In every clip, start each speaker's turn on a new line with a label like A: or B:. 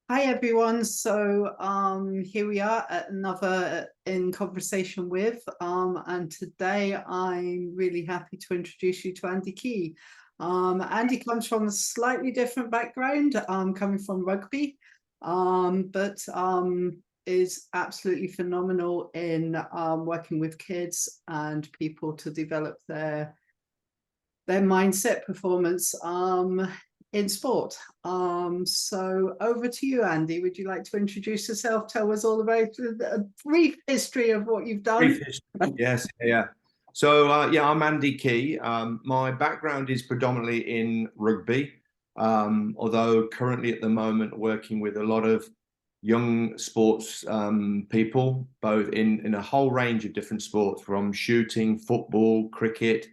A: Hi everyone. Here we are at another in conversation with and today I'm really happy to introduce you to Andy Key. Andy comes from a slightly different background, coming from rugby, but is absolutely phenomenal in working with kids and people to develop their mindset performance in sport. So over to you, Andy. Would you like to introduce yourself? Tell us all about a brief history of what you've done.
B: Brief history. Yes, yeah. So I'm Andy Key. My background is predominantly in rugby, although currently at the moment working with a lot of young sports people, both in a whole range of different sports, from shooting, football, cricket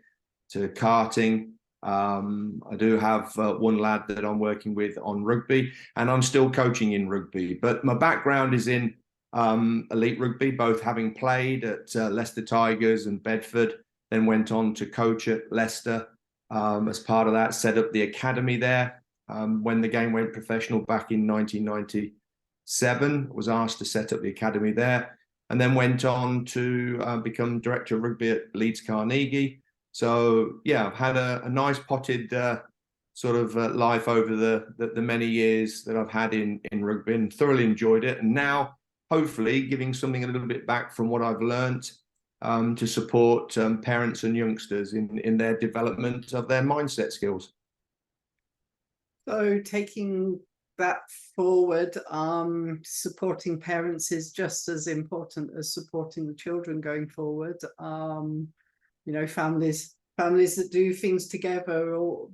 B: to karting. I do have one lad that I'm working with on rugby, and I'm still coaching in rugby. But my background is in elite rugby, both having played at Leicester Tigers and Bedford, then went on to coach at Leicester. As part of that, set up the academy there. When the game went professional back in 1997, was asked to set up the academy there, and then went on to become director of rugby at Leeds Carnegie. So yeah, I've had a nice potted life over the many years that I've had in rugby, and thoroughly enjoyed it. And now, hopefully, giving something a little bit back from what I've learned to support parents and youngsters in their development of their mindset skills.
A: So taking that forward, supporting parents is just as important as supporting the children going forward. Families that do things together or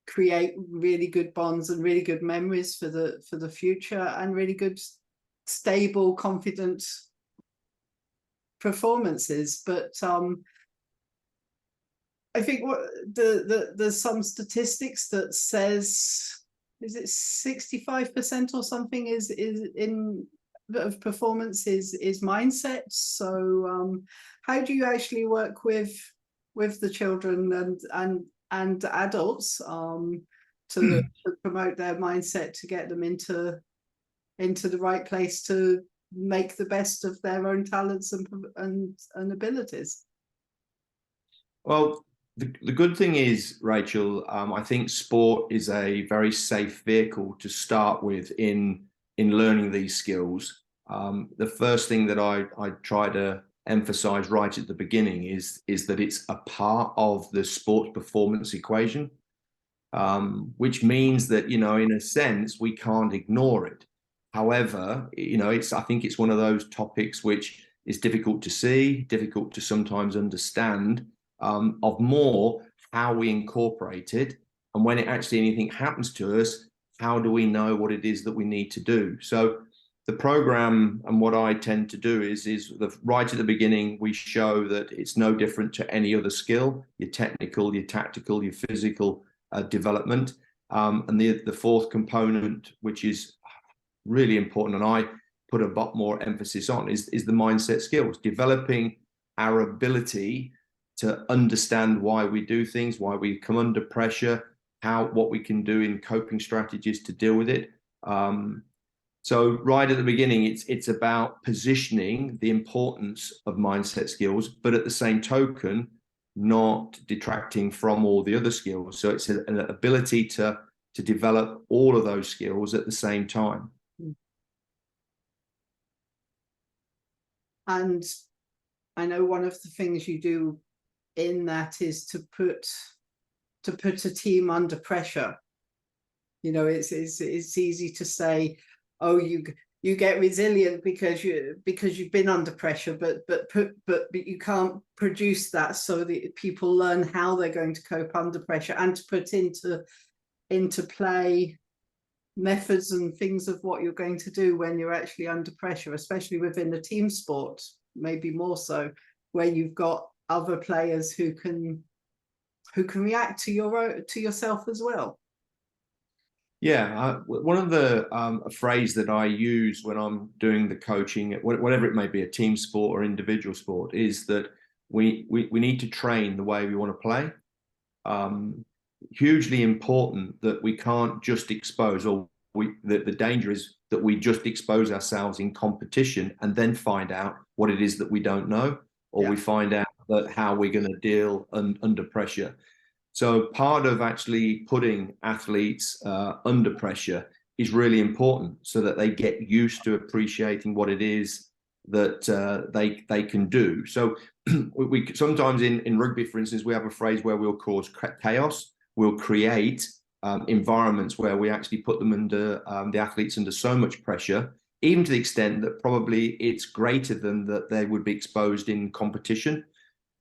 A: create really good bonds and really good memories for the future, and really good, stable, confident performances. But I think there's some statistics that says, is it 65% or something is in of performance is mindset. So how do you actually work with the children and adults to promote their mindset, to get them into the right place to make the best of their own talents and abilities?
B: Well, the good thing is, Rachel, I think sport is a very safe vehicle to start with in learning these skills. The first thing that I try to emphasize right at the beginning is that it's a part of the sports performance equation, which means that, in a sense, we can't ignore it. However, I think it's one of those topics which is difficult to see, difficult to sometimes understand, of more how we incorporate it, and when anything happens to us, how do we know what it is that we need to do? So the program, and what I tend to do is right at the beginning, we show that it's no different to any other skill: your technical, your tactical, your physical development. And the fourth component, which is really important, and I put a lot more emphasis on, is the mindset skills, developing our ability to understand why we do things, why we come under pressure, what we can do in coping strategies to deal with it. So right at the beginning, it's about positioning the importance of mindset skills, but at the same token, not detracting from all the other skills. So it's an ability to develop all of those skills at the same time.
A: And I know one of the things you do in that is to put a team under pressure. It's easy to say, oh, you get resilient because you've been under pressure, but you can't produce that so that people learn how they're going to cope under pressure, and to put into play methods and things of what you're going to do when you're actually under pressure, especially within a team sport, maybe more so, where you've got other players who can react to yourself as well.
B: Yeah, one of the a phrase that I use when I'm doing the coaching, whatever it may be, a team sport or individual sport, is that we need to train the way we want to play. Hugely important that we can't just expose, or the danger is that we just expose ourselves in competition and then find out what it is that we don't know, or we find out that how we're going to deal under pressure. So part of actually putting athletes under pressure is really important, so that they get used to appreciating what it is that they can do. So we sometimes in rugby, for instance, we have a phrase where we'll cause chaos. We'll create environments where we actually put them under the athletes under so much pressure, even to the extent that probably it's greater than that they would be exposed in competition.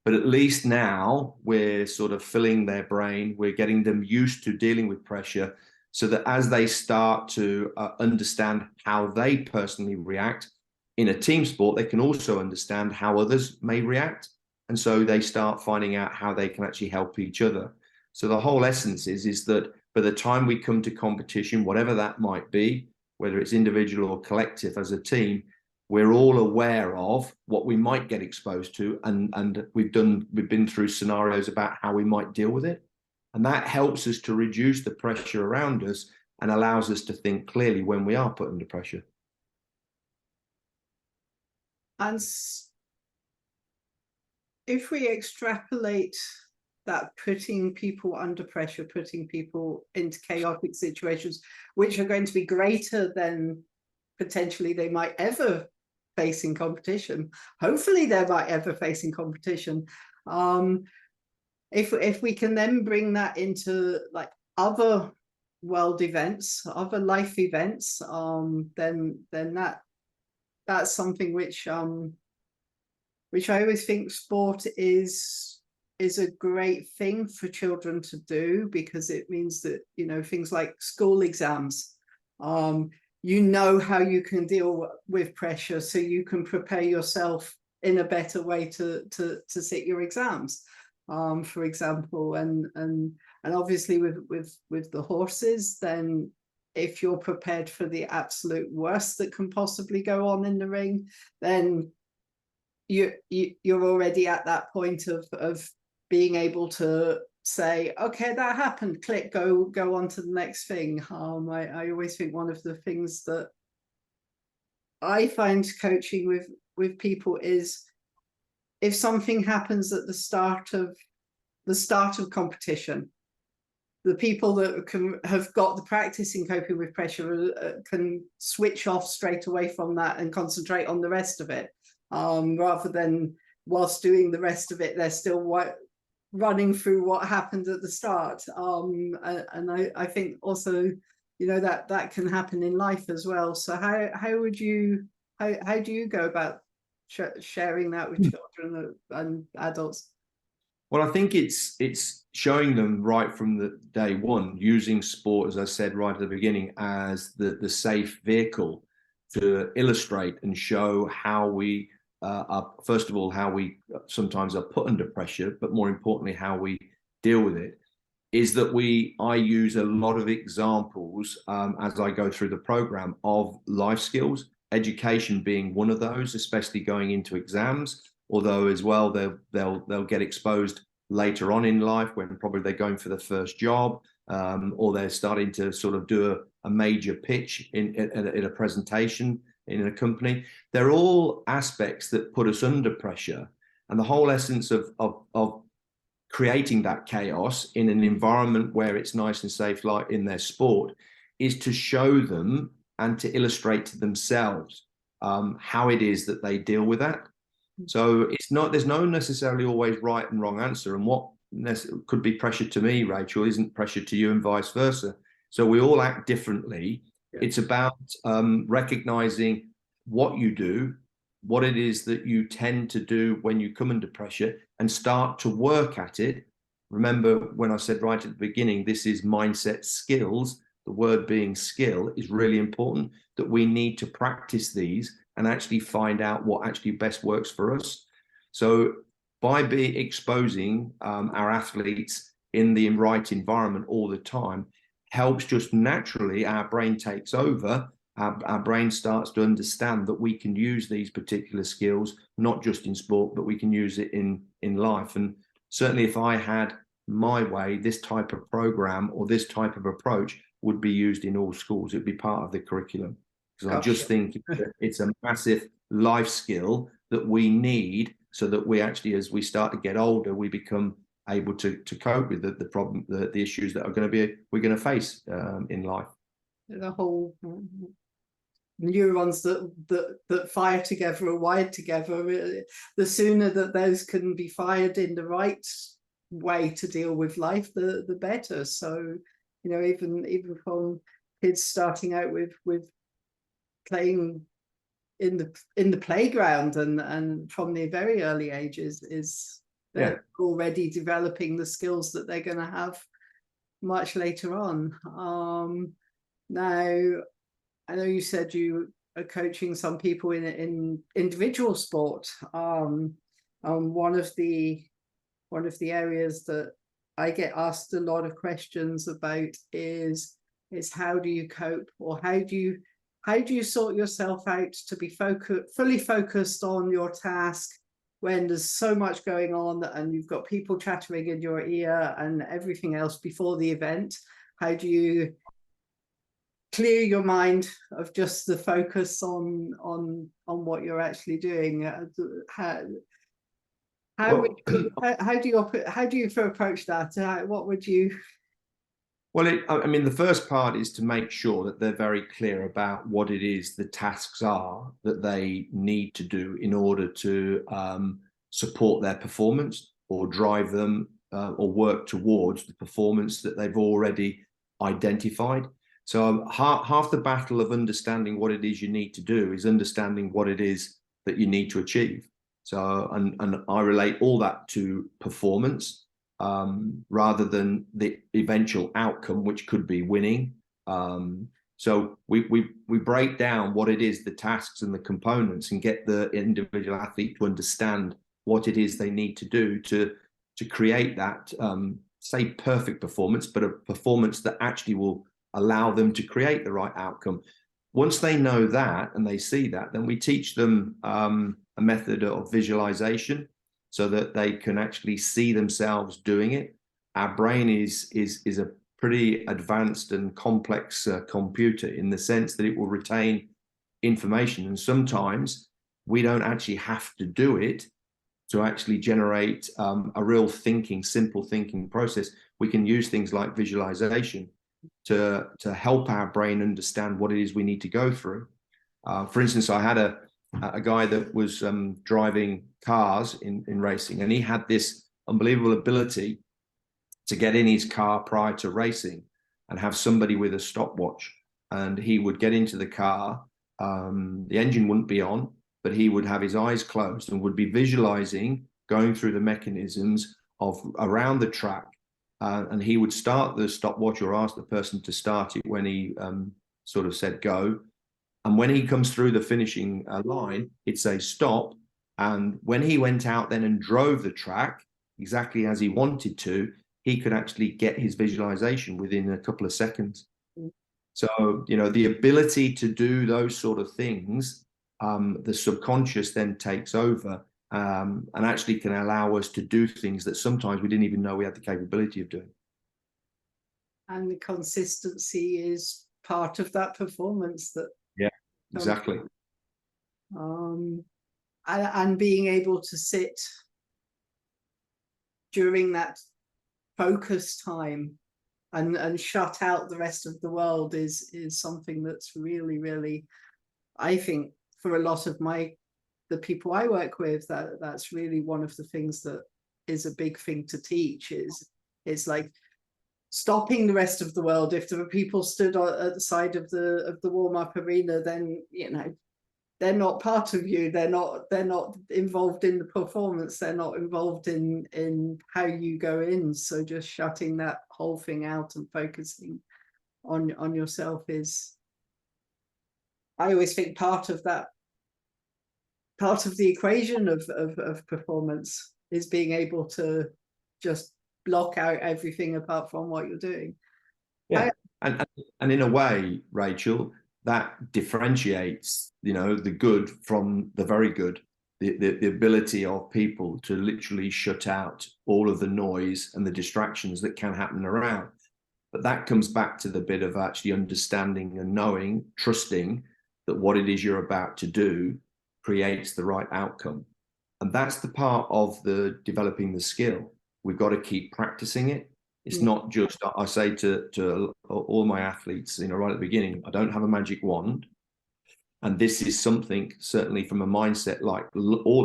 B: But at least now we're sort of filling their brain, we're getting them used to dealing with pressure, so that as they start to understand how they personally react in a team sport, they can also understand how others may react. And so they start finding out how they can actually help each other. So the whole essence is that by the time we come to competition, whatever that might be, whether it's individual or collective as a team, we're all aware of what we might get exposed to, and we've been through scenarios about how we might deal with it. And that helps us to reduce the pressure around us and allows us to think clearly when we are put under pressure.
A: And if we extrapolate that, putting people under pressure, putting people into chaotic situations, which are going to be greater than potentially they might ever face in competition, hopefully they might ever face in competition, if we can then bring that into like other world events, other life events, then that's something which I always think sport is a great thing for children to do, because it means that, you know, things like school exams, you know how you can deal with pressure, so you can prepare yourself in a better way to sit your exams, for example. And obviously with the horses, then if you're prepared for the absolute worst that can possibly go on in the ring, then you're already at that point of being able to say, okay, that happened, click, go on to the next thing. I always think one of the things that I find coaching with people is, if something happens at the start of competition, the people that have got the practice in coping with pressure can switch off straight away from that and concentrate on the rest of it, rather than whilst doing the rest of it they're still running through what happened at the start. And I think also, you know, that can happen in life as well. So how do you go about sharing that with children and adults?
B: Well, I think it's showing them right from the day one, using sport, as I said right at the beginning, as the safe vehicle to illustrate and show how we are, first of all, how we sometimes are put under pressure, but more importantly, how we deal with it. Is that I use a lot of examples as I go through the program of life skills, education being one of those, especially going into exams. Although as well, they'll get exposed later on in life when probably they're going for the first job, or they're starting to sort of do a major pitch in a presentation in a company. They're all aspects that put us under pressure, and the whole essence of creating that chaos in an environment where it's nice and safe, like in their sport, is to show them and to illustrate to themselves how it is that they deal with that. So there's no necessarily always right and wrong answer. And what could be pressure to me, Rachel, isn't pressure to you, and vice versa. So we all act differently. Yeah. It's about recognizing what you do, what it is that you tend to do when you come under pressure, and start to work at it. Remember when I said right at the beginning, this is mindset skills. The word being skill is really important, that we need to practice these and actually find out what actually best works for us. So by exposing our athletes in the right environment all the time, helps just naturally, our brain takes over, our brain starts to understand that we can use these particular skills, not just in sport, but we can use it in life. And certainly if I had my way, this type of program or this type of approach, would be used in all schools. It'd be part of the curriculum, because I just think it's a massive life skill that we need, so that we actually, as we start to get older, we become able to cope with the problem, the issues that we're going to face in life.
A: The whole neurons that fire together are wired together. The sooner that those can be fired in the right way to deal with life, the better. So, you know, even from kids starting out with playing in the playground and from their very early ages, is they're already developing the skills that they're going to have much later on. Now, I know you said you are coaching some people in individual sport. One of the areas that I get asked a lot of questions about is how do you cope, or how do you sort yourself out to be fully focused on your task when there's so much going on and you've got people chattering in your ear and everything else before the event? How do you clear your mind of just the focus on what you're actually doing? How do you approach that? What would you?
B: Well, I mean, the first part is to make sure that they're very clear about what it is the tasks are that they need to do in order to support their performance, or drive them or work towards the performance that they've already identified. So half the battle of understanding what it is you need to do is understanding what it is that you need to achieve. So, and I relate all that to performance, rather than the eventual outcome, which could be winning. So we break down what it is, the tasks and the components, and get the individual athlete to understand what it is they need to do to create that, say, perfect performance, but a performance that actually will allow them to create the right outcome. Once they know that and they see that, then we teach them a method of visualization, so that they can actually see themselves doing it. Our brain is a pretty advanced and complex computer, in the sense that it will retain information, and sometimes we don't actually have to do it to actually generate a real simple thinking process. We can use things like visualization to help our brain understand what it is we need to go through. For instance, I had a guy that was driving cars in racing, and he had this unbelievable ability to get in his car prior to racing and have somebody with a stopwatch, and he would get into the car, the engine wouldn't be on, but he would have his eyes closed and would be visualizing going through the mechanisms of around the track, and he would start the stopwatch, or ask the person to start it when he sort of said go. And when he comes through the finishing line, he'd say stop. And when he went out then and drove the track exactly as he wanted to, he could actually get his visualization within a couple of seconds. So, you know, the ability to do those sort of things, the subconscious then takes over, and actually can allow us to do things that sometimes we didn't even know we had the capability of doing.
A: And the consistency is part of that performance. That
B: Exactly.
A: And being able to sit during that focus time and shut out the rest of the world is something that's really, really, I think, for a lot of the people I work with, that's really one of the things that is a big thing to teach. It's like stopping the rest of the world. If there are people stood at the side of the warm-up arena, then, you know, they're not part of you. They're not involved in the performance. They're not involved in how you go in. So just shutting that whole thing out and focusing on yourself is, I always think, part of the equation of performance is being able to just block out everything apart from what you're doing.
B: Yeah. And in a way, Rachel, that differentiates, you know, the good from the very good. The ability of people to literally shut out all of the noise and the distractions that can happen around. But that comes back to the bit of actually understanding and knowing, trusting that what it is you're about to do creates the right outcome. And that's the part of the developing the skill. We've got to keep practicing it. It's not just, I say to all my athletes, you know, right at the beginning, I don't have a magic wand. And this is something, certainly from a mindset, like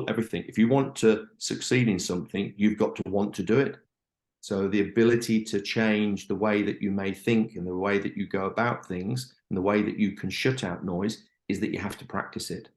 B: everything. If you want to succeed in something, you've got to want to do it. So the ability to change the way that you may think and the way that you go about things and the way that you can shut out noise is that you have to practice it.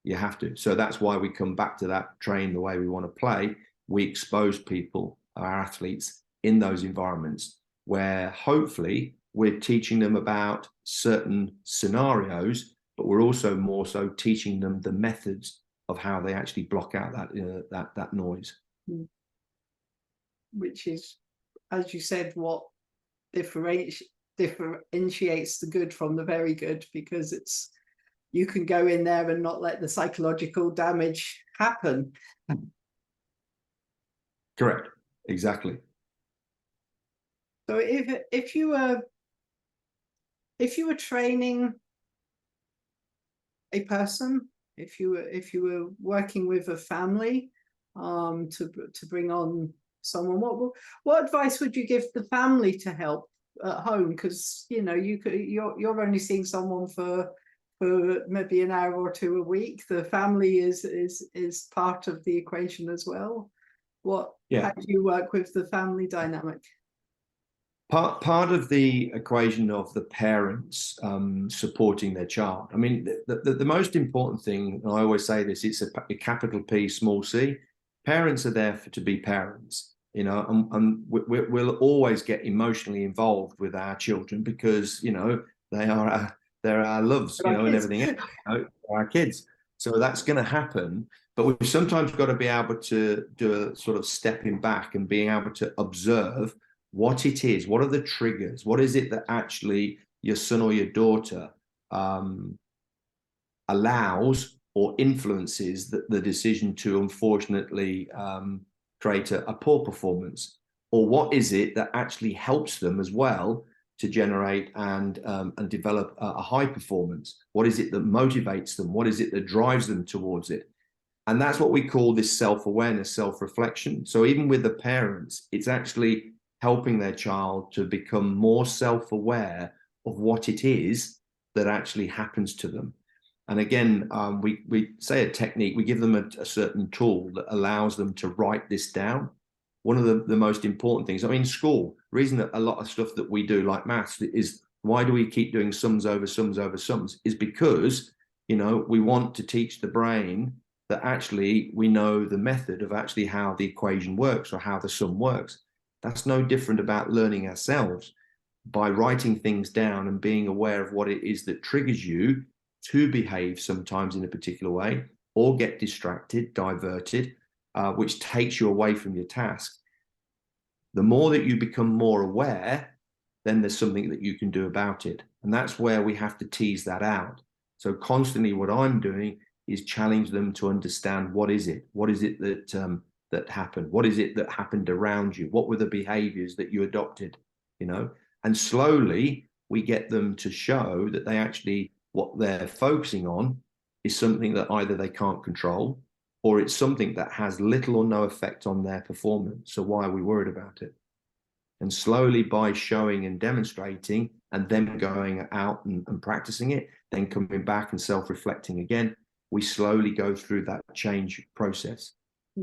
B: You have to. So that's why we come back to that train the way we want to play. We expose people, our athletes, in those environments where hopefully we're teaching them about certain scenarios, but we're also more so teaching them the methods of how they actually block out that noise.
A: Which is, as you said, what differentiates the good from the very good, because it's, you can go in there and not let the psychological damage happen.
B: Correct. Exactly.
A: So if you were training a person, if you were working with a family to bring on someone, what advice would you give the family to help at home? Because you know you're only seeing someone for maybe an hour or two a week. The family is part of the equation as well. How do you work with the family dynamic?
B: Part of the equation of the parents supporting their child. I mean, the most important thing, and I always say this, it's a capital P, small c. Parents are there to be parents, you know, and we'll always get emotionally involved with our children because, you know, they're our loves, you know, and everything else, you know, our kids. So that's going to happen. But we've sometimes got to be able to do a sort of stepping back and being able to observe what it is, what are the triggers, what is it that actually your son or your daughter allows or influences the decision to unfortunately create a poor performance, or what is it that actually helps them as well to generate and develop a high performance? What is it that motivates them? What is it that drives them towards it? And that's what we call this self-awareness, self-reflection. So even with the parents, it's actually helping their child to become more self-aware of what it is that actually happens to them. And again, we say a technique, we give them a certain tool that allows them to write this down. One of the most important things, I mean, school, the reason that a lot of stuff that we do like maths is why do we keep doing sums over sums over sums is because, you know, we want to teach the brain that actually we know the method of actually how the equation works or how the sum works. That's no different about learning ourselves. By writing things down and being aware of what it is that triggers you to behave sometimes in a particular way or get distracted, diverted, which takes you away from your task. The more that you become more aware, then there's something that you can do about it. And that's where we have to tease that out. So constantly what I'm doing is challenge them to understand what is it that happened? What is it that happened around you? What were the behaviors that you adopted? You know, and slowly we get them to show that they actually, what they're focusing on is something that either they can't control or it's something that has little or no effect on their performance. So why are we worried about it? And slowly by showing and demonstrating and then going out and practicing it, then coming back and self-reflecting again, we slowly go through that change process.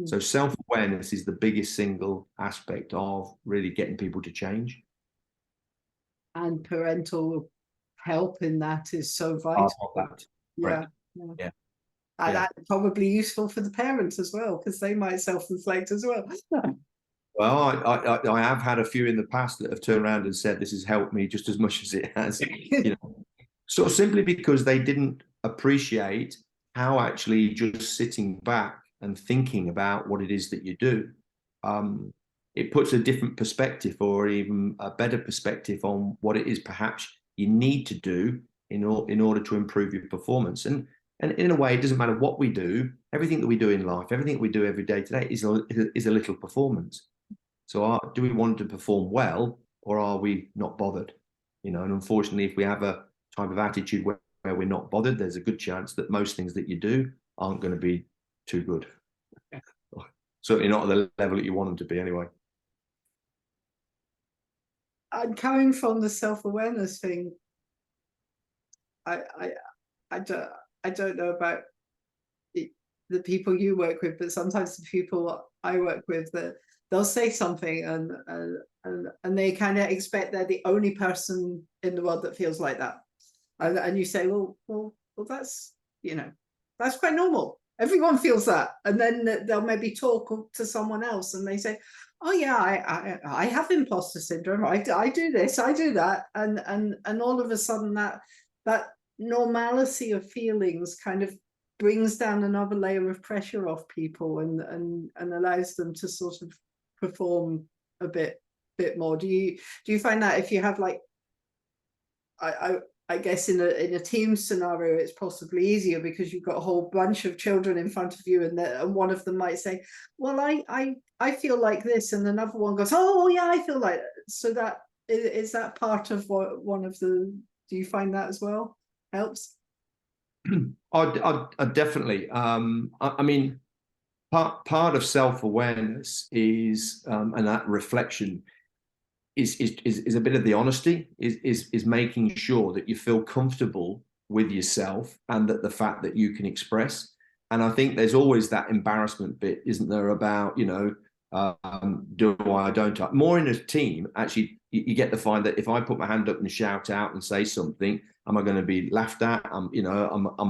B: So self-awareness is the biggest single aspect of really getting people to change.
A: And parental help in that is so vital.
B: Yeah.
A: And that's probably useful for the parents as well, because they might self-reflect as well.
B: Well, I have had a few in the past that have turned around and said this has helped me just as much as it has, you know, sort of simply because they didn't appreciate how actually just sitting back and thinking about what it is that you do, it puts a different perspective or even a better perspective on what it is perhaps you need to do in order to improve your performance. And in a way, it doesn't matter what we do, everything that we do in life, everything that we do every day today is a little performance. So do we want to perform well, or are we not bothered? And unfortunately, if we have a type of attitude where we're not bothered, there's a good chance that most things that you do aren't going to be too good. Yeah. Certainly not at the level that you want them to be anyway.
A: And coming from the self-awareness thing, I don't know about the people you work with, but sometimes the people I work with, that they'll say something and they kind of expect they're the only person in the world that feels like that, and you say, well, that's that's quite normal. Everyone feels that, and then they'll maybe talk to someone else, and they say, oh yeah, I have imposter syndrome. I do this, I do that, and all of a sudden that normalcy of feelings kind of brings down another layer of pressure off people and allows them to sort of perform a bit more. Do you find that if you have, like, I guess in a team scenario, it's possibly easier because you've got a whole bunch of children in front of you, and one of them might say, well, I feel like this, and another one goes, oh yeah, I feel like that. So that is that part of one of the, do you find that as well helps?
B: I definitely. I mean, part of self-awareness is, and that reflection is a bit of the honesty, is making sure that you feel comfortable with yourself and that the fact that you can express. And I think there's always that embarrassment bit, isn't there, about, do I, don't I? More in a team, actually, you get to find that if I put my hand up and shout out and say something, am I going to be laughed at? Am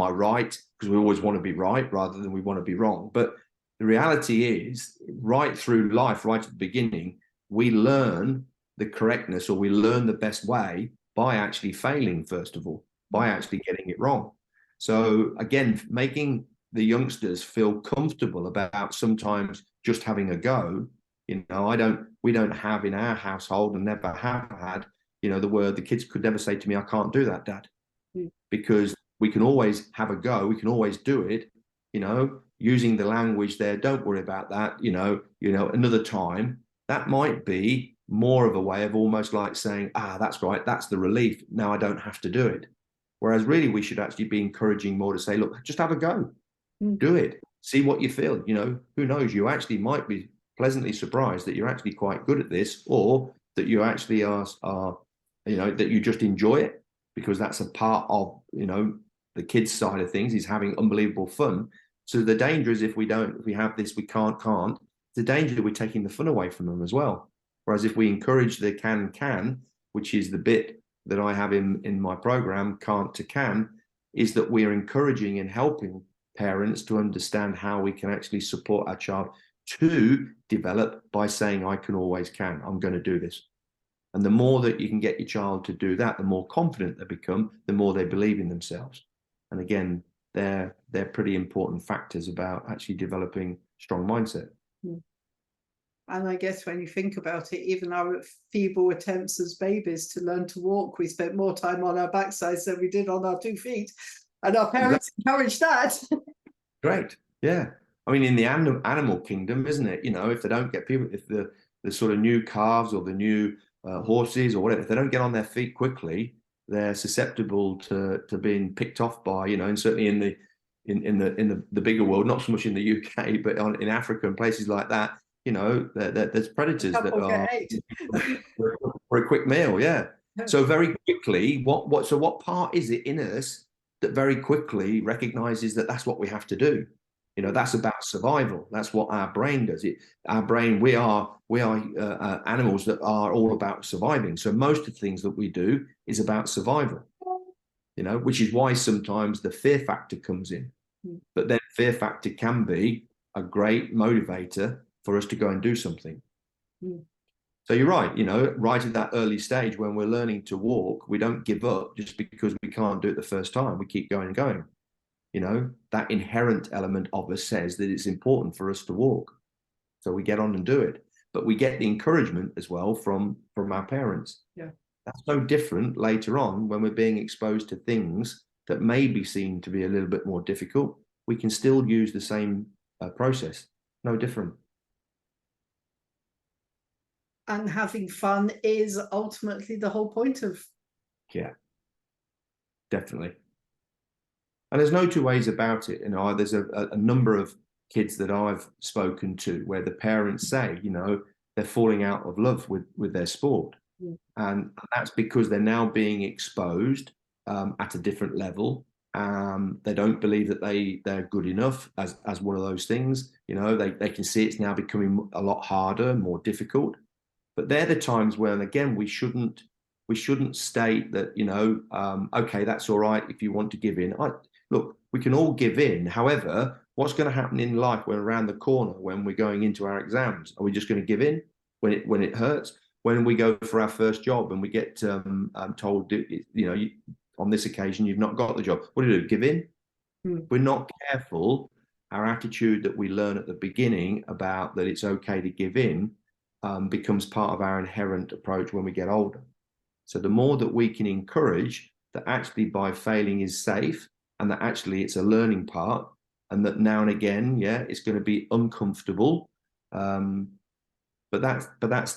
B: I right? Because we always want to be right rather than we want to be wrong. But the reality is, right through life, right at the beginning, we learn the correctness, or we learn the best way by actually failing, first of all, by actually getting it wrong. So again, making the youngsters feel comfortable about sometimes just having a go. We don't have in our household, and never have had, the word, the kids could never say to me, I can't do that, Dad. Because we can always have a go, we can always do it, using the language there, don't worry about that, another time. That might be more of a way of almost like saying, that's right, that's the relief, now I don't have to do it. Whereas really we should actually be encouraging more to say, look, just have a go, do it, see what you feel. Who knows, you actually might be pleasantly surprised that you're actually quite good at this, or that you actually are that you just enjoy it, because that's a part of the kids side of things, is having unbelievable fun. So the danger is, if we have this, we can't, the danger that we're taking the fun away from them as well. Whereas if we encourage the can, which is the bit that I have in my program, can't to can, is that we're encouraging and helping parents to understand how we can actually support our child to develop by saying, I can always can, I'm going to do this. And the more that you can get your child to do that, the more confident they become, the more they believe in themselves. And again, they're pretty important factors about actually developing strong mindset.
A: And I guess when you think about it, even our feeble attempts as babies to learn to walk, we spent more time on our backsides than we did on our 2 feet. And our parents encouraged that.
B: Great. Yeah. I mean, in the animal kingdom, isn't it? If they don't get people, if the sort of new calves or the new horses or whatever, if they don't get on their feet quickly, they're susceptible to being picked off by, and certainly in the bigger world, not so much in the UK, but in Africa and places like that, there's predators that are for a quick meal. Yeah. So very quickly, what part is it in us that very quickly recognizes that that's what we have to do? That's about survival. That's what our brain does. Our brain, we are animals that are all about surviving. So most of the things that we do is about survival, which is why sometimes the fear factor comes in. But then fear factor can be a great motivator for us to go and do something. So you're right, right at that early stage when we're learning to walk, we don't give up just because we can't do it the first time. We keep going and going. That inherent element of us says that it's important for us to walk. So we get on and do it. But we get the encouragement as well from our parents.
A: Yeah.
B: That's so different later on when we're being exposed to things that may be seen to be a little bit more difficult. We can still use the same process. No different.
A: and having fun is ultimately the whole point of.
B: Yeah, definitely. And there's no two ways about it. You know, there's a number of kids that I've spoken to where the parents say, you know, they're falling out of love with their sport. And that's because they're now being exposed at a different level. They don't believe that they're good enough as one of those things. You know, they can see it's now becoming a lot harder, more difficult. But they're the times when, again, we shouldn't state that, you know, okay, that's all right if you want to give in. Look, we can all give in. However, what's going to happen in life when we're around the corner, when we're going into our exams? Are we just going to give in when it hurts? When we go for our first job and we get told, you know, on this occasion, you've not got the job. What do? Give in? We're not careful. Our attitude that we learn at the beginning about that it's okay to give in becomes part of our inherent approach when we get older. So the more that we can encourage that actually by failing is safe and that actually it's a learning part and that now and again, yeah, it's going to be uncomfortable. But that's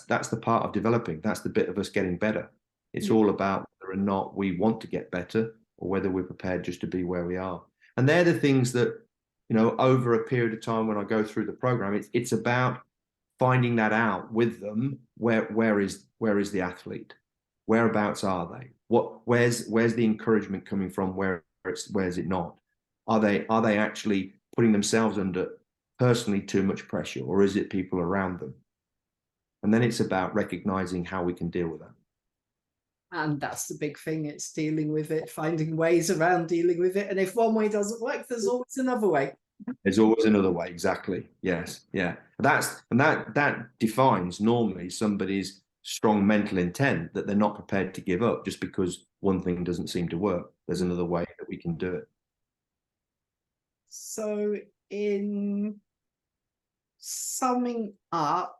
B: the part of developing. That's the bit of us getting better. It's all about whether or not we want to get better or whether we're prepared just to be where we are. And they're the things that, you know, over a period of time when I go through the program, it's about finding that out with them. Where is the athlete? Whereabouts are they? Where's the encouragement coming from? Where's it not? Are they actually putting themselves under personally too much pressure, or is it people around them? And then it's about recognizing how we can deal with that.
A: And that's the big thing. It's dealing with it, finding ways around dealing with it. And if one way doesn't work, there's always another way.
B: There's always another way. Exactly. Yes. Yeah. That defines normally somebody's strong mental intent, that they're not prepared to give up just because one thing doesn't seem to work. There's another way that we can do it.
A: So in summing up,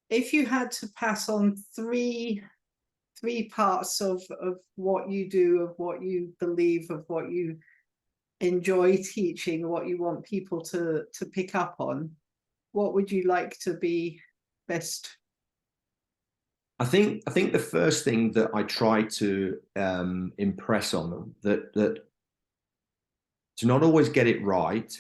A: if you had to pass on three parts of what you do, of what you believe, of what you enjoy teaching, what you want people to pick up on, what would you like to be best?
B: I think the first thing that I try to impress on them that to not always get it right.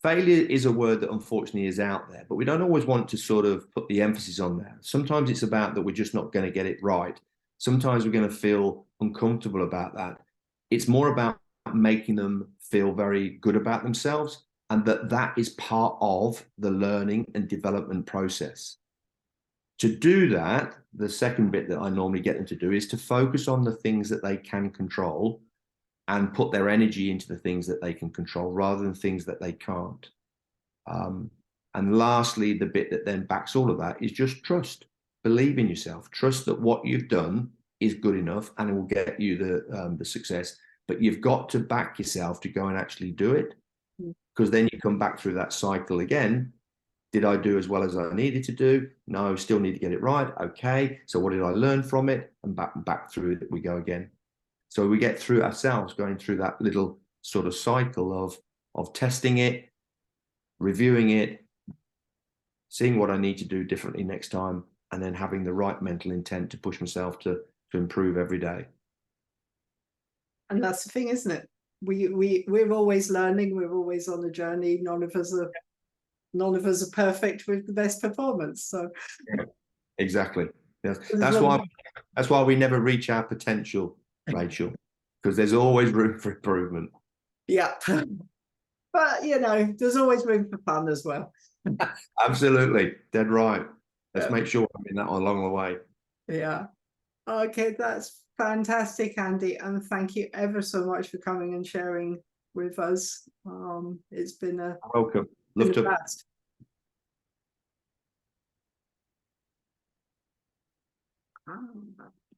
B: Failure is a word that unfortunately is out there, but we don't always want to sort of put the emphasis on that. Sometimes it's about that we're just not going to get it right. Sometimes we're going to feel uncomfortable about that. It's more about making them feel very good about themselves and that is part of the learning and development process. To do that, the second bit that I normally get them to do is to focus on the things that they can control and put their energy into the things that they can control rather than things that they can't. And lastly, the bit that then backs all of that is just trust. Believe in yourself. Trust that what you've done is good enough and it will get you the success. But you've got to back yourself to go and actually do it, because then you come back through that cycle again. Did I do as well as I needed to do? No, still need to get it right. Okay, so what did I learn from it? And back through it we go again. So we get through ourselves, going through that little sort of cycle of testing it, reviewing it, seeing what I need to do differently next time, and then having the right mental intent to push myself to improve every day.
A: And that's the thing, isn't it? We're always learning. We're always on a journey. None of us are perfect with the best performance. So
B: yeah, exactly. Yes. That's why we never reach our potential, Rachel, because there's always room for improvement.
A: Yeah. But you know, there's always room for fun as well.
B: Absolutely. Dead right. Let's make sure I'm in that along the way.
A: Yeah. Okay, that's fantastic, Andy. And thank you ever so much for coming and sharing with us. It's been a
B: welcome. Love to.
A: Blast.